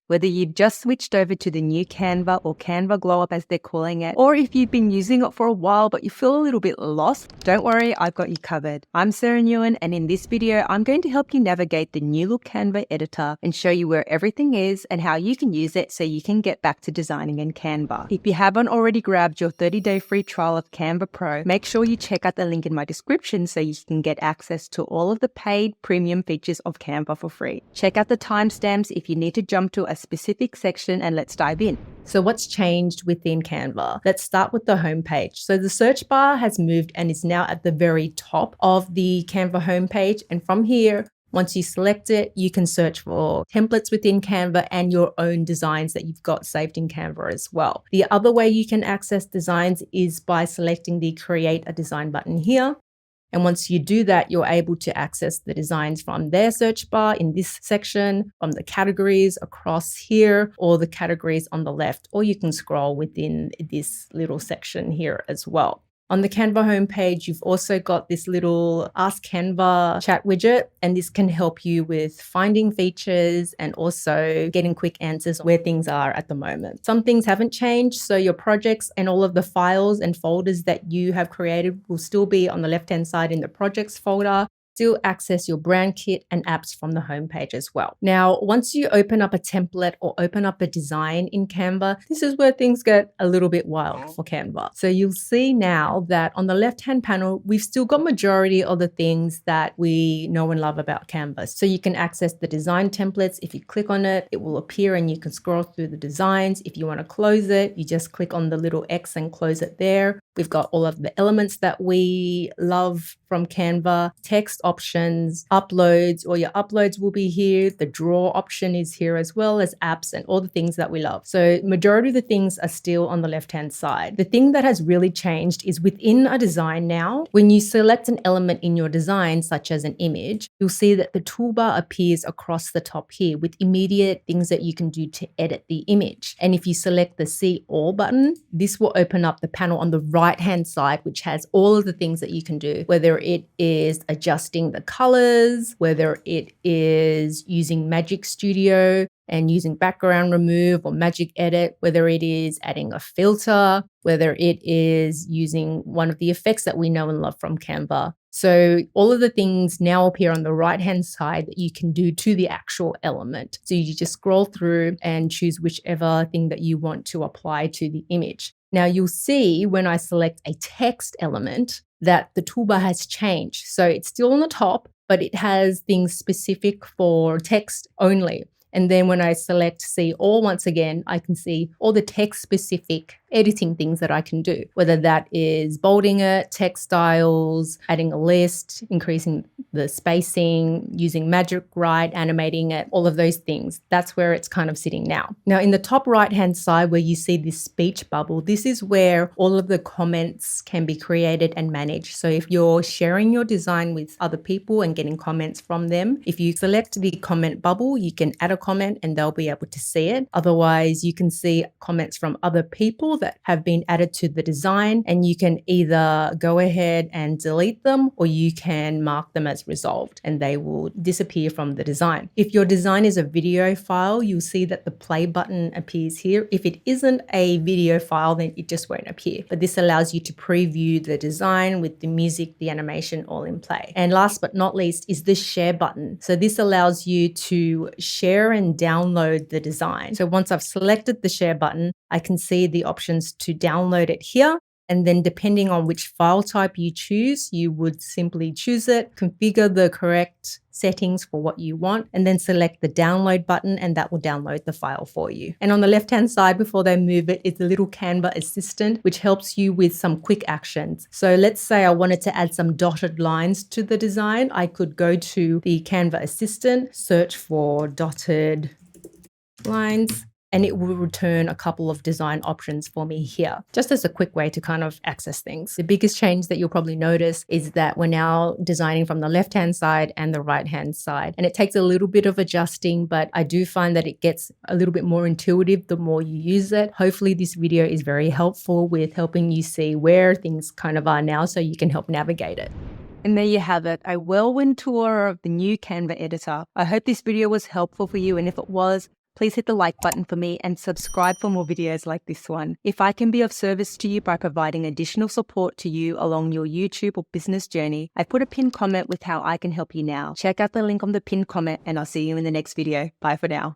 Whether you've just switched over to the new Canva or Canva Glow Up as they're calling it, or if you've been using it for a while but you feel a little bit lost, don't worry, I've got you covered. I'm Sarah Nguyen, and in this video, I'm going to help you navigate the new look Canva editor and show you where everything is and how you can use it so you can get back to designing in Canva. If you haven't already grabbed your 30-day free trial of Canva Pro, make sure you check out the link in my description so you can get access to all of the paid premium features of Canva for free. Check out the timestamps if you need to jump to a specific section, and let's dive in. So what's changed within Canva? Let's start with the homepage. So the search bar has moved and is now at the very top of the Canva homepage. And from here, once you select it, you can search for templates within Canva and your own designs that you've got saved in Canva as well. The other way you can access designs is by selecting the Create a Design button here. And once you do that, you're able to access the designs from their search bar in this section, from the categories across here, or the categories on the left, or you can scroll within this little section here as well. On the Canva homepage, you've also got this little Ask Canva chat widget, and this can help you with finding features and also getting quick answers where things are at the moment. Some things haven't changed, so your projects and all of the files and folders that you have created will still be on the left-hand side in the projects folder. Still access your brand kit and apps from the homepage as well. Now, once you open up a template or open up a design in Canva, this is where things get a little bit wild for Canva. So you'll see now that on the left-hand panel, we've still got majority of the things that we know and love about Canva. So you can access the design templates. If you click on it, it will appear and you can scroll through the designs. If you want to close it, you just click on the little X and close it there. We've got all of the elements that we love from Canva, text options, uploads, all your uploads will be here. The draw option is here as well as apps and all the things that we love. So majority of the things are still on the left-hand side. The thing that has really changed is within a design now, when you select an element in your design, such as an image, you'll see that the toolbar appears across the top here with immediate things that you can do to edit the image. And if you select the See All button, this will open up the panel on the right-hand side, which has all of the things that you can do, whether it is adjusting the colors, whether it is using Magic Studio and using background remove or magic edit, whether it is adding a filter, whether it is using one of the effects that we know and love from Canva. So all of the things now appear on the right-hand side that you can do to the actual element. So you just scroll through and choose whichever thing that you want to apply to the image. Now you'll see when I select a text element that the toolbar has changed. So it's still on the top, but it has things specific for text only. And then when I select See All once again, I can see all the text-specific editing things that I can do, whether that is bolding it, text styles, adding a list, increasing the spacing, using magic write, animating it, all of those things. That's where it's kind of sitting now. Now, in the top right-hand side where you see this speech bubble, this is where all of the comments can be created and managed. So if you're sharing your design with other people and getting comments from them, if you select the comment bubble, you can add a comment and they'll be able to see it. Otherwise, you can see comments from other people that have been added to the design, and you can either go ahead and delete them or you can mark them as resolved and they will disappear from the design. If your design is a video file, you'll see that the play button appears here. If it isn't a video file, then it just won't appear. But this allows you to preview the design with the music, the animation all in play. And last but not least is the share button. So this allows you to share and download the design. So once I've selected the share button, I can see the options to download it here. And then depending on which file type you choose, you would simply choose it, configure the correct settings for what you want, and then select the download button and that will download the file for you. And on the left-hand side, before they move it, is the little Canva Assistant, which helps you with some quick actions. So let's say I wanted to add some dotted lines to the design. I could go to the Canva Assistant, search for dotted lines, and it will return a couple of design options for me here, just as a quick way to kind of access things. The biggest change that you'll probably notice is that we're now designing from the left-hand side and the right-hand side. And it takes a little bit of adjusting, but I do find that it gets a little bit more intuitive the more you use it. Hopefully this video is very helpful with helping you see where things kind of are now so you can help navigate it. And there you have it, a whirlwind tour of the new Canva editor. I hope this video was helpful for you, and if it was, please hit the like button for me and subscribe for more videos like this one. If I can be of service to you by providing additional support to you along your YouTube or business journey, I put a pinned comment with how I can help you now. Check out the link on the pinned comment and I'll see you in the next video. Bye for now.